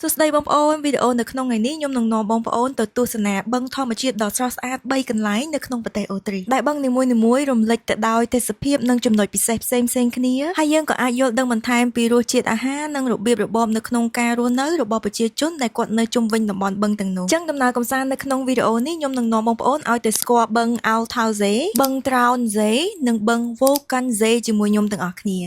សួស្តីបងប្អូនវីដេអូនៅក្នុងថ្ងៃនេះខ្ញុំនឹងនាំបងប្អូនទៅទស្សនាបឹងធម្មជាតិដ៏ស្រស់ស្អាត3កន្លែងនៅក្នុងប្រទេសអូទ្រីដែលបឹងនីមួយៗរំលេចទៅដោយទេសភាពនិងចំណុចពិសេសផ្សេងៗគ្នាហើយយើងក៏អាចយល់ដឹងបន្ថែមពីរសជាតិអាហារនិងរបៀបរបបនៅក្នុងការរស់នៅរបស់ប្រជាជនដែលគាត់នៅជុំវិញតំបន់បឹងទាំងនោះអញ្ចឹងដំណើរកម្សាន្តនៅក្នុងវីដេអូនេះខ្ញុំនឹងនាំបងប្អូនឲ្យទៅស្គាល់បឹង Altauze បឹង Traunsee និងបឹង Wolkensee ជាមួយខ្ញុំទាំងអស់គ្នា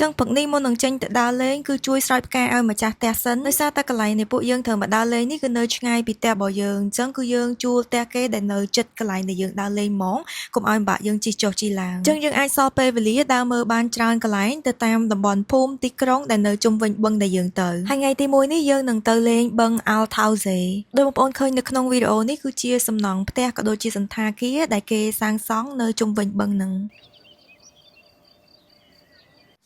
ចឹងព្រឹកនេះមុននឹងចេញទៅដើរលេងគឺជួយស្រោចផ្កាឲ្យម្ចាស់ផ្ទះសិនដោយសារតែកន្លែងនេះពួកយើងត្រូវមកដើរលេងនេះគឺនៅឆ្ងាយពីផ្ទះរបស់យើងអញ្ចឹងគឺយើងជួលផ្ទះគេដែលនៅជិតកន្លែងដែលយើងដើរលេងហ្មងកុំឲ្យបាក់យើងជិះចុះជិះឡើងអញ្ចឹងយើងអាចសល់ពេលវេលាដើរមើលបានច្រើនកន្លែងទៅតាមតំបន់ភូមិទីក្រុងដែលនៅជុំវិញបឹងដែលយើងទៅហើយថ្ងៃទី1នេះយើងនឹងទៅលេងបឹង Altauze ដោយបងប្អូនឃើញនៅក្នុងវីដេអូនេះគឺជាសំណង់ផ្ទះក៏ដូចជាសន្តាគារដែលគេសាងសង់នៅជុំវិញបឹងហ្នឹង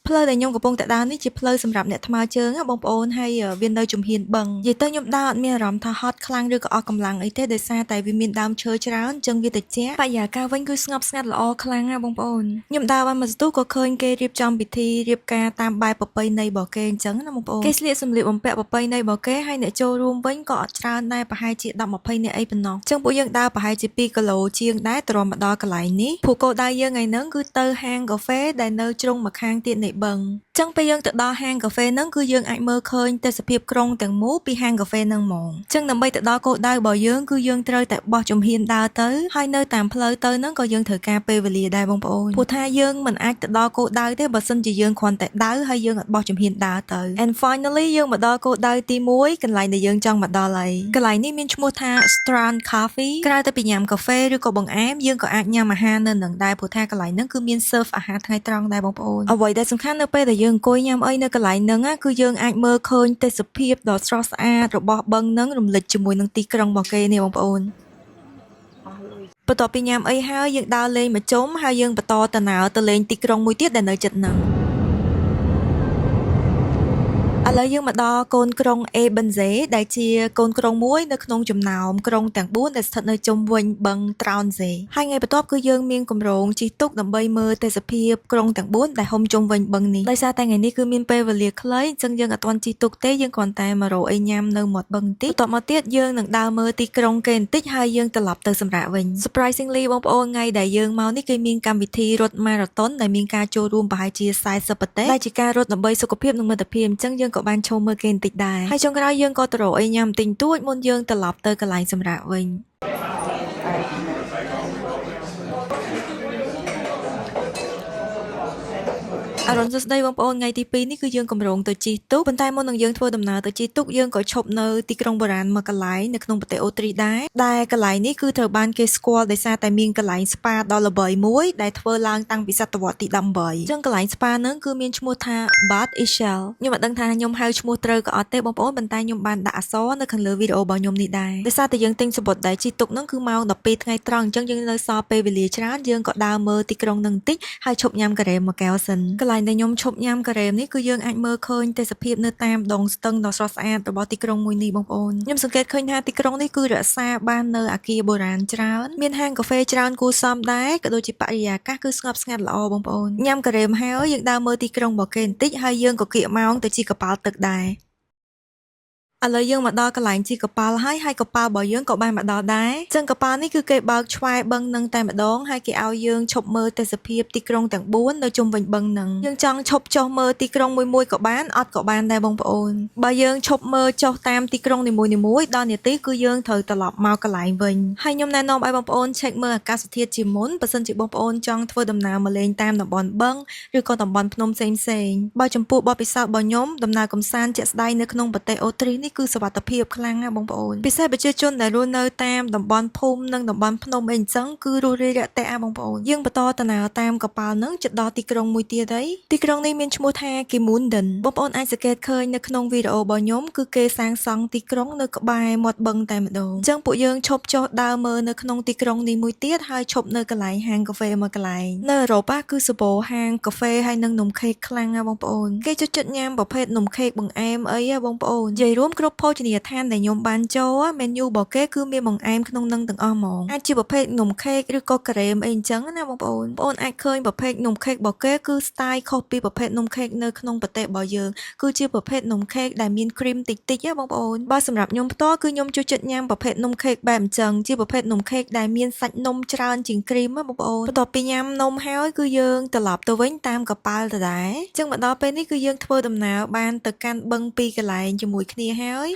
ផ្លូវដែលខ្ញុំកំពុងតែដើរនេះជាផ្លូវសម្រាប់អ្នកថ្មើរជើងណាបងប្អូនហើយវានៅជំហានបឹងនិយាយទៅខ្ញុំដើរអត់មានអារម្មណ៍ថាហត់ខ្លាំងឬក៏អស់កម្លាំងអីទេដោយសារតែវាមានដើមឈើច្រើនអញ្ចឹងវាត្រជាក់បរិយាកាសវិញគឺស្ងប់ស្ងាត់ល្អខ្លាំងណាបងប្អូនខ្ញុំដើរបានមួយសន្ទុះក៏ឃើញគេរៀបចំពិធីរៀបការតាមបែបប្រពៃណីរបស់គេអញ្ចឹងណាបងប្អូនគេស្លៀកសម្លៀកបំពាក់ប្រពៃណីរបស់គេហើយអ្នកចូលរួមវិញក៏អត់ច្រើនដែរប្រហែលជា10-20នាក់អីប៉ុណ្ណោះអញ្ចឹងពួកយើងដើរប្រហែលជា2គីឡូជាងដែរទៅមកដល់កន្លែងនេះព្រោះគោលដៅយើងថ្ងៃហ្នឹងគឺទៅហាងកាហ្វេដែលនៅជ្រុងម្ខាងទៀតនៃបឹងចឹងពេលយើងទៅដល់ហាងកាហ្វេហ្នឹងគឺយើងអាចមើលឃើញទេសភាពក្រុងទាំងមូលពីហាងកាហ្វេហ្នឹងហ្មងចឹងដើម្បីទៅដល់គោលដៅរបស់យើងគឺយើងត្រូវតែបោះជំហានដើរទៅហើយនៅតាមផ្លូវទៅហ្នឹងក៏យើងត្រូវការពេលវេលាដែរបងប្អូនព្រោះថាយើងមិនអាចទៅដល់គោលដៅទេបើសិនជាយើងគ្រាន់តែដើរហើយយើងអត់បោះជំហានដើរទៅ and finally យើងមកដល់គោលដៅទី1កន្លែងដែលយើងចង់មកដល់ហើយកន្លែងនេះមានឈ្មោះថា Strand Cafe ក្រៅទៅពីញ៉ាំកាហ្វេឬក៏បង្អែមយើងក៏អាចញ៉ាំអាហារនៅនឹងដែរព្រោះថាកន្លែងហ្នឹងគឺមាន serve អាហារថ្ងៃត្រង់ដែរបងប្អូនអ្វីដែលសំខាន់នៅពេលដែលយើងអង្គុយញ៉ាំអីនៅកន្លែងហ្នឹងគឺយើងអាចមើលឃើញទេសភាពដ៏ស្រស់ស្អាតរបស់បឹងហ្នឹងរំលេចជាមួយនឹងទីក្រុងរបស់គេនេះបងប្អូនបន្ទាប់ពីញ៉ាំអីហើយយើងដើរលេងមកជុំហើយយើងបន្តដំណើរទៅលេងទីក្រុងមួយទៀតដែលនៅជិតហ្នឹងឥឡូវយើងមកដល់កូនក្រុង Ebersee ដែលជាកូនក្រុងមួយនៅក្នុងចំណោមក្រុងទាំង4ដែលស្ថិតនៅជុំវិញបឹង Traunsee ហើយថ្ងៃបន្ទាប់គឺយើងមានគម្រោងជិះទូកដើម្បីមើលទេសភាពក្រុងទាំង4ដែលហុំជុំវិញបឹងនេះដោយសារតែថ្ងៃនេះគឺមានពេលវេលាខ្លីអញ្ចឹងយើងអត់ទាន់ជិះទូកទេយើងគ្រាន់តែមករកអីញ៉ាំនៅមាត់បឹងបន្តិចបន្ទាប់មកទៀតយើងនឹងដើរមើលទីក្រុងគេបន្តិចហើយយើងត្រឡប់ទៅសម្រាកវិញ Surprisingly បងប្អូនថ្ងៃដែលយើងមកនេះគេមានកម្មវិធីរត់ Marathon ដែលមានការចូលរួមប្រហែលជា40ប្រទេសដែលជាការរត់ដើម្បីសុខភាពនិងមិត្តភាពអញ្ចឹងយើងក៏បានឈប់មើលគេបន្តិចដែរហើយចុងក្រោយយើងក៏ទៅរកអីញ៉ាំបន្តិចតួចមុនយើងត្រឡប់ទៅកន្លែងសម្រាកវិញអរុនសួស្តីបងប្អូនថ្ងៃទី2នេះគឺយើងកម្រងទៅជិះទូកប៉ុន្តែមុននឹងយើងធ្វើដំណើរទៅជិះទូកយើងក៏ឈប់នៅទីក្រុងបុរាណមួយកន្លែងនៅក្នុងប្រទេសអូទ្រីដែរដែលកន្លែងនេះគឺត្រូវបានគេស្គាល់ដោយសារតែមានកន្លែងស្ប៉ាដ៏ល្បីមួយដែលធ្វើឡើងតាំងពីសតវត្សទី18អញ្ចឹងកន្លែងស្ប៉ាហ្នឹងគឺមានឈ្មោះថា Bad Ischl ខ្ញុំមិនដឹងថាខ្ញុំហៅឈ្មោះត្រូវក៏អត់ទេបងប្អូនប៉ុន្តែខ្ញុំបានដាក់អក្សរនៅខាងលើវីដេអូរបស់ខ្ញុំនេះដែរដោយសារតែយើងទិញសំបុត្រដែលជិះទូកហ្នឹងគឺម៉ោង12ថ្ងៃត្រង់អញ្ចឹងយើងនៅសល់ពេលវេលាច្រើនយើងក៏ដើរមើលទីក្រុងហ្នឹងបន្តិចហើយឈប់ញ៉ាំការ៉េមមួយកែវសិនកន្លែងដែលខ្ញុំឈប់ញ៉ាំការ៉េមនេះគឺយើងអាចមើលឃើញទេសភាពនៅតាមដងស្ទឹងដ៏ស្រស់ស្អាតរបស់ទីក្រុងមួយនេះបងប្អូនខ្ញុំសង្កេតឃើញថាទីក្រុងនេះគឺរក្សាបាននៅអគារបុរាណច្រើនមានហាងកាហ្វេច្រើនគួរសមដែរក៏ដូចជាបរិយាកាសគឺស្ងប់ស្ងាត់ល្អបងប្អូនញ៉ាំការ៉េមហើយយើងដើរមើលទីក្រុងរបស់គេបន្តិចហើយយើងក៏គៀកម៉ោងទៅជិះកប៉ាល់ទឹកដែរឥឡូវយើងមកដល់កន្លែងជិះកប៉ាល់ហើយកប៉ាល់របស់យើងក៏បានមកដល់ដែរចឹងកប៉ាល់នេះគឺគេបើកឆ្វែបឹងនឹងតែម្ដងហើយគេឲ្យយើងឈប់មើលទេសភាពទីក្រុងទាំង4នៅជុំវិញបឹងនឹងយើងចង់ឈប់ចុះមើលទីក្រុងមួយក៏បានអត់ក៏បានដែរបងប្អូនបើយើងឈប់មើលចុះតាមទីក្រុងនីមួយៗដល់នាទីគឺយើងត្រូវត្រឡប់មកកន្លែងវិញហើយខ្ញុំណែនាំឲ្យបងប្អូនឆែកមើលអាកាសធាតុជាមុនបើសិនជាបងប្អូនចង់ធ្វើដំណើរមកលេងតាមតំបន់បឹងឬក៏តំបន់ភ្នំផ្សេងៗបើចំពោះបទពិសោធន៍របស់ខ្ញុំដំណើរកម្សាន្តជាក់ស្ដែងនៅក្នុងប្រទេសអូទ្រីនេះគឺសុវត្ថិភាពខ្លាំងណាស់បងប្អូនពិសេសប្រជាជនដែលរស់នៅតាមតំបន់ភូមិនិងតំបន់ភ្នំអីអញ្ចឹងគឺរស់រាយរាក់ទាក់បងប្អូនយើងបន្តដំណើរតាមកប៉ាល់នឹងជិតដល់ទីក្រុងមួយទៀតហើយទីក្រុងនេះមានឈ្មោះថា Kemunden បងប្អូនអាចសង្កេតឃើញនៅក្នុងវីដេអូរបស់ខ្ញុំគឺគេសាងសង់ទីក្រុងនៅក្បែរមាត់បឹងតែម្ដងអញ្ចឹងពួកយើងឈប់ចុះដើរមើលនៅក្នុងទីក្រុងនេះមួយទៀតហើយឈប់នៅកន្លែងហាងកាហ្វេមួយកន្លែងនៅអឺរ៉ុបគឺសបោហាងកាហ្វេហើយនិងនំខេកខ្លាំងណាស់បងប្អូនគេចូលចិត្តញ៉ាំប្រភេទនំខេកបង្អែមអីបងប្អូននិយាយរួម គ្រប់ភោជនីយដ្ឋានដែលខ្ញុំបានចូល menu របស់គេគឺមានបង្អែមក្នុងនឹងទាំងអស់ហ្មងអាចជាប្រភេទនំខេកឬក៏ការ៉េមអីអញ្ចឹងណាបងប្អូនអាចឃើញប្រភេទនំខេករបស់គេគឺ style ខុសពីប្រភេទនំខេកនៅក្នុងប្រទេសរបស់យើងគឺជាប្រភេទនំខេកដែលមាន cream តិចតិចណាបងប្អូនបើសម្រាប់ខ្ញុំផ្ទាល់គឺខ្ញុំចូលចិត្តញ៉ាំប្រភេទនំខេកបែបអញ្ចឹងជាប្រភេទនំខេកដែលមានសាច់នំច្រើនជាង cream ណាបងប្អូនបន្ទាប់ពីញ៉ាំនំហើយគឺយើងត្រឡប់ទៅវិញតាមកប៉ាល់ដដែលអញ្ចឹងមកដល់ពេលនេះគឺយើងធ្វើដំណើរបានទៅកាន់បឹងពីរកន្លែងជាមួយគ្នា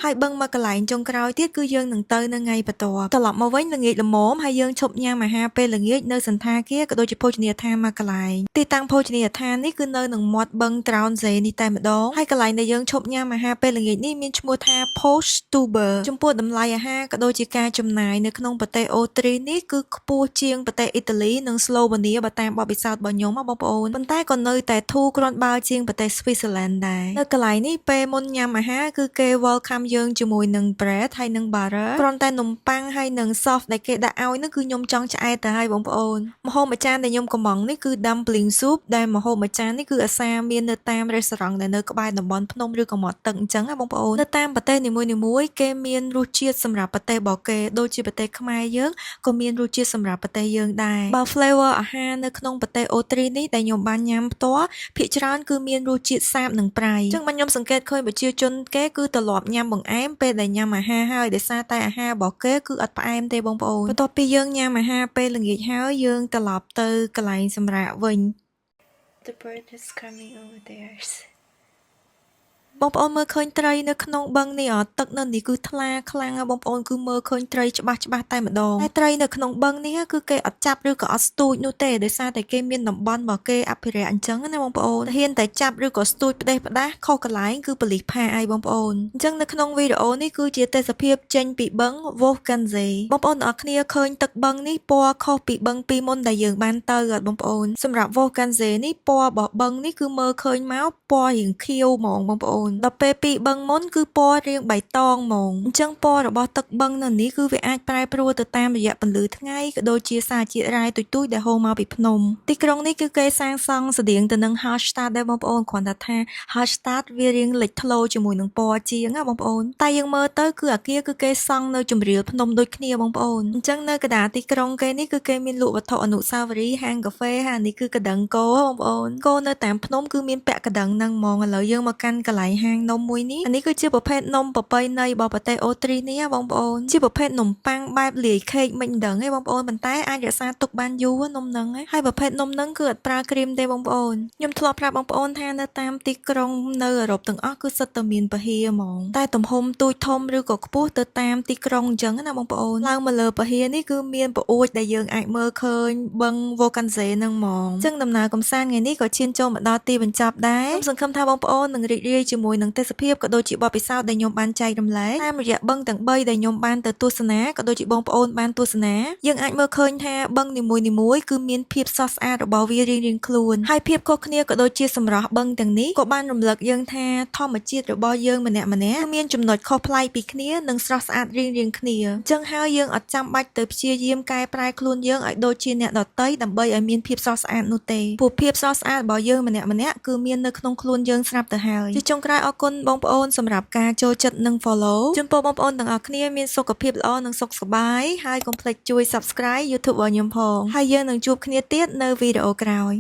ហើយបឹងមកកន្លែងចុងក្រោយទៀតគឺយើងនឹងទៅនៅថ្ងៃបន្ទាប់ត្រឡប់មកវិញល្ងាចល្មមហើយយើងឈប់ញ៉ាំអាហារពេលល្ងាចនៅសន្តាគារក៏ដូចជាភោជនីយដ្ឋានមកកន្លែងទីតាំងភោជនីយដ្ឋាននេះគឺនៅនឹងមាត់បឹងត្រោនសេនេះតែម្ដងហើយកន្លែងដែលយើងឈប់ញ៉ាំអាហារពេលល្ងាចនេះមានឈ្មោះថា Post Tuber ចំពោះតម្លៃអាហារក៏ដូចជាការចំណាយនៅក្នុងប្រទេសអូទ្រីនេះគឺខ្ពស់ជាងប្រទេសអ៊ីតាលីនិងស្លូវេនៀបើតាមបទពិសោធន៍របស់ខ្ញុំបងប្អូនប៉ុន្តែក៏នៅតែធូរគ្រាន់បើជាងប្រទេស Switzerland ដែរនៅកន្លែងនេះពេលមុនញ៉ាំអាហារគឺគេ welcome យើងជាមួយនឹង bread ហើយនិង butter គ្រាន់តែនំប៉័ងហើយនិង sauce ដែលគេដាក់ឲ្យនោះគឺខ្ញុំចង់ឆ្អែតទៅហើយបងប្អូនម្ហូបមួយចានដែលខ្ញុំកំងនេះគឺ dumpling soup ដែលម្ហូបមួយចាននេះគឺអាសាមាននៅតាម restaurant ដែលនៅក្បែរតំបន់ភ្នំឬក៏មាត់ទឹកអញ្ចឹងណាបងប្អូននៅតាមប្រទេសនីមួយៗគេមានរសជាតិសម្រាប់ប្រទេសរបស់គេដូចជាប្រទេសខ្មែរយើងក៏មានរសជាតិសម្រាប់ប្រទេសយើងដែរបើ flavor អាហារនៅក្នុងប្រទេសអូទ្រីនេះដែលខ្ញុំបានញ៉ាំផ្ទាល់ភាគច្រើនគឺមានរសជាតិសាបនិងប្រៃអញ្ចឹងខ្ញុំសង្កេតឃើញប្រជាជនគេគឺត្រឡប់ញ៉ាំបង្អែមពេលដែលញ៉ាំអាហារហើយដោយសារតែអាហាររបស់គេគឺអត់ផ្អែមទេបងប្អូនបន្ទាប់ពីយើងញ៉ាំអាហារពេលល្ងាចហើយយើងត្រឡប់ទៅកន្លែងសម្រាកវិញ The bird is coming over there បងប្អូនមើលឃើញត្រីនៅក្នុងបឹងនេះទឹកនៅនេះគឺថ្លាខ្លាំងបងប្អូនគឺមើលឃើញត្រីច្បាស់តែម្ដងតែត្រីនៅក្នុងបឹងនេះគឺគេអត់ចាប់ឬក៏អត់ស្ទូចនោះទេដោយសារតែគេមានតំបន់របស់គេអភិរក្សអញ្ចឹងណាបងប្អូនហ៊ានតែចាប់ឬក៏ស្ទូចផ្ដេសផ្ដាសខុសកន្លែងគឺប៉ូលីសផាឲ្យបងប្អូនអញ្ចឹងនៅក្នុងវីដេអូនេះគឺជាទេសភាពចេញពីបឹង Wolfgangsee បងប្អូនទាំងអស់គ្នាឃើញទឹកបឹងនេះពណ៌ខុសពីបឹងពីមុនដែលយើងបានទៅអត់បងប្អូនសម្រាប់ Wolfgangsee នេះពណ៌របស់បឹងនេះគឺមើលឃើញមកពណ៌រាងខៀវហ្មងបងប្អូនដល់ពេលពីបឹងមុនគឺពណ៌រាងបៃតងហ្មងអញ្ចឹងពណ៌របស់ទឹកបឹងនៅនេះគឺវាអាចប្រែប្រួលទៅតាមរយៈពន្លឺថ្ងៃក៏ដូចជាសារជាតិរ៉ែទុយៗដែលហូរមកពីភ្នំទីក្រុងនេះគឺគេសាងសង់ស្តៀងទៅនឹង Hallstatt ដែរបងប្អូនគ្រាន់តែថា Hallstatt វារាងលេចធ្លោជាមួយនឹងពណ៌ជាងណាបងប្អូនតែយើងមើលទៅគឺអាគារគឺគេសង់នៅជម្រាលភ្នំដូចគ្នាបងប្អូនអញ្ចឹងនៅកណ្ដាលទីក្រុងគេនេះគឺគេមានលក់វត្ថុអនុស្សាវរីយ៍ហាងកាហ្វេហើយនេះគឺកណ្ដឹងគោបងប្អូនគោនៅតាមភ្នំគឺមានពាក់កណ្ដឹងហ្នឹងហ្មងឥឡូវយើងមកកាន់កន្លែងហាងនំមួយនេះនេះគឺជាប្រភេទនំប្រពៃណីរបស់ប្រទេសអូទ្រីនេះបងប្អូនជាប្រភេទនំប៉័ងបែបលាយខេកមិនដឹងទេបងប្អូនប៉ុន្តែអាចរក្សាទុកបានយូរនំហ្នឹងហើយប្រភេទនំហ្នឹងគឺអត់ប្រើគ្រីមទេបងប្អូនខ្ញុំធ្លាប់ប្រាប់បងប្អូនថានៅតាមទីក្រុងនៅអឺរ៉ុបទាំងអស់គឺសុទ្ធតែមានពហិរហ្មងតែទំហំទូចធំឬក៏ខ្ពស់ទៅតាមទីក្រុងអញ្ចឹងណាបងប្អូនឡើងមកលើពហិរនេះគឺមានប្អួចដែលយើងអាចមើលឃើញបឹង Wolfgangsee ហ្នឹងហ្មងអញ្ចឹងដំណើរកំសាន្តថ្ងៃនេះក៏ឈានចូលមកដល់ទីបញ្ចប់ដែរខ្ញុំសង្ឃឹមថាបងប្អូននឹងរីករាយជាមួយនឹងទេសភាពក៏ដូចជាបទពិសោធន៍ដែលខ្ញុំបានចែករំលែកតាមរយៈបឹងទាំង3ដែលខ្ញុំបានទៅទស្សនាក៏ដូចជាបងប្អូនបានទស្សនាយើងអាចមើលឃើញថាបឹងនីមួយៗគឺមានភាពស្រស់ស្អាតរបស់វារៀងៗខ្លួនហើយភាពខុសគ្នាក៏ដូចជាសម្រស់បឹងទាំងនេះក៏បានរំលឹកយើងថាធម្មជាតិរបស់យើងម្នាក់ៗមានចំណុចខុសប្លែកពីគ្នានិងស្រស់ស្អាតរៀងៗគ្នាអញ្ចឹងហើយយើងអត់ចាំបាច់ទៅព្យាយាមកែប្រែខ្លួនយើងឲ្យដូចជាអ្នកដទៃដើម្បីឲ្យមានភាពស្រស់ស្អាតនោះទេព្រោះភាពស្រស់ស្អាតរបស់យើងម្នាក់ៗគឺមាននៅក្នុងខ្លួនយើងស្រាប់ទៅហើយជាចុងក្រោយអរគុណបងប្អូនសម្រាប់ការចូលចិត្តនិង follow ជូនពរបងប្អូនទាំងអស់គ្នាមានសុខភាពល្អនិងសុខសប្បាយហើយកុំភ្លេចជួយ subscribe YouTube របស់ខ្ញុំផងហើយយើងនឹងជួបគ្នាទៀតនៅវីដេអូក្រោយ